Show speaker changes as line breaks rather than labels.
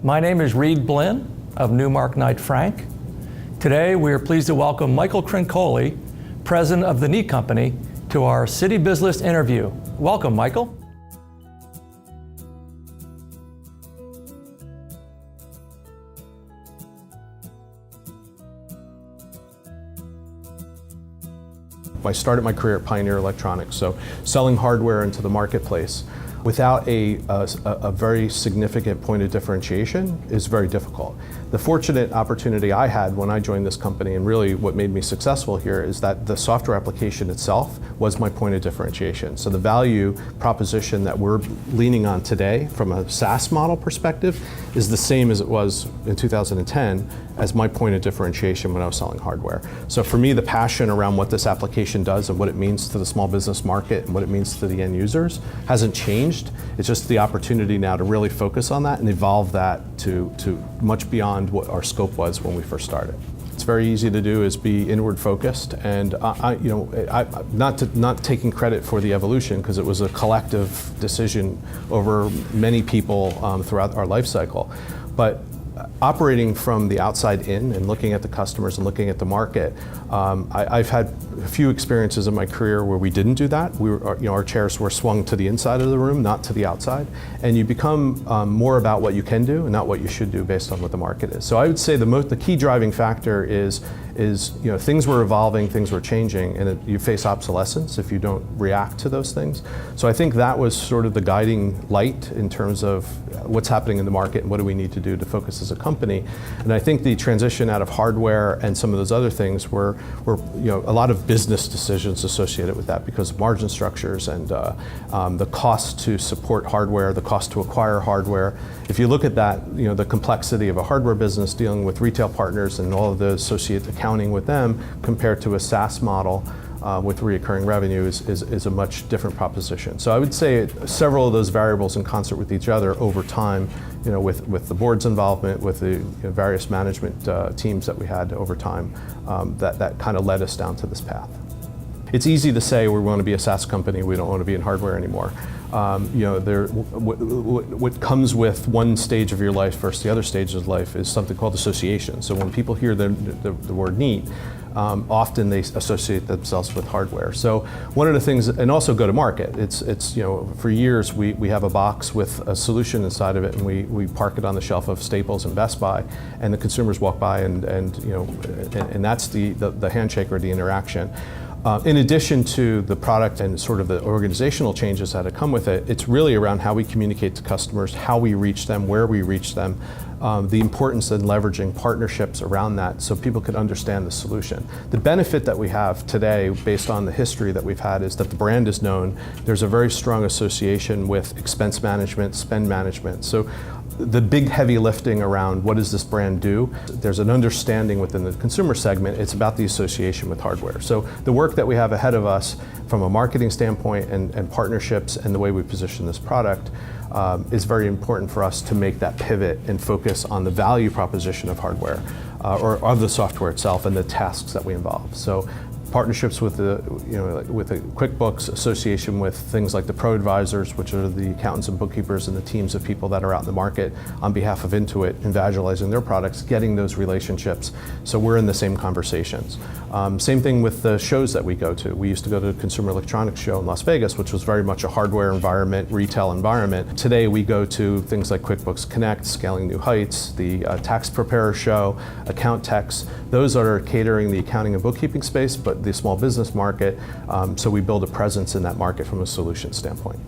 My name is Reed Blinn of Newmark Knight Frank. Today we are pleased to welcome Michael Crincoli, President of the Neat Company, to our Citybizlist interview. Welcome, Michael.
I started my career at Pioneer Electronics, so selling hardware into the marketplace without a very significant point of differentiation is very difficult. The fortunate opportunity I had when I joined this company, and really what made me successful here, is that the software application itself was my point of differentiation. So the value proposition that we're leaning on today from a SaaS model perspective is the same as it was in 2010 as my point of differentiation when I was selling hardware. So for me, the passion around what this application does and what it means to the small business market and what it means to the end users hasn't changed. It's just the opportunity now to really focus on that and evolve that to much beyond what our scope was when we first started. It's very easy to do, is be inward focused, and not taking credit for the evolution, because it was a collective decision over many people throughout our life cycle. But operating from the outside in and looking at the customers and looking at the market, I've had a few experiences in my career where we didn't do that. Our chairs were swung to the inside of the room, not to the outside, and you become more about what you can do and not what you should do based on what the market is. So I would say the key driving factor is things were evolving, things were changing, and you face obsolescence if you don't react to those things. So I think that was sort of the guiding light in terms of what's happening in the market and what do we need to do to focus as a company. And I think the transition out of hardware and some of those other things were a lot of business decisions associated with that, because of margin structures and the cost to support hardware, the cost to acquire hardware. If you look at that, the complexity of a hardware business dealing with retail partners and all of the associated accounting with them compared to a SaaS model with recurring revenue is a much different proposition. So I would say several of those variables in concert with each other over time, with the board's involvement, with the various management teams that we had over time, that kind of led us down to this path. It's easy to say we want to be a SaaS company, we don't want to be in hardware anymore. What comes with one stage of your life versus the other stage of life is something called association. So when people hear the word neat, often they associate themselves with hardware. So one of the things, and also go to market. It's for years we have a box with a solution inside of it, and we park it on the shelf of Staples and Best Buy, and the consumers walk by and that's the handshake or the interaction. In addition to the product and sort of the organizational changes that have come with it, it's really around how we communicate to customers, how we reach them, where we reach them, the importance in leveraging partnerships around that so people could understand the solution. The benefit that we have today, based on the history that we've had, is that the brand is known. There's a very strong association with expense management, spend management. So the big heavy lifting around what does this brand do, there's an understanding within the consumer segment. It's about the association with hardware. So the work that we have ahead of us from a marketing standpoint and partnerships and the way we position this product is very important for us to make that pivot and focus on the value proposition of hardware or of the software itself and the tasks that we involve. So partnerships with the QuickBooks, association with things like the Pro Advisors, which are the accountants and bookkeepers and the teams of people that are out in the market on behalf of Intuit, evangelizing their products, getting those relationships. So we're in the same conversations. Same thing with the shows that we go to. We used to go to the Consumer Electronics Show in Las Vegas, which was very much a hardware environment, retail environment. Today we go to things like QuickBooks Connect, Scaling New Heights, the Tax Preparer Show, Account Techs. Those are catering the accounting and bookkeeping space, but the small business market, so we build a presence in that market from a solution standpoint.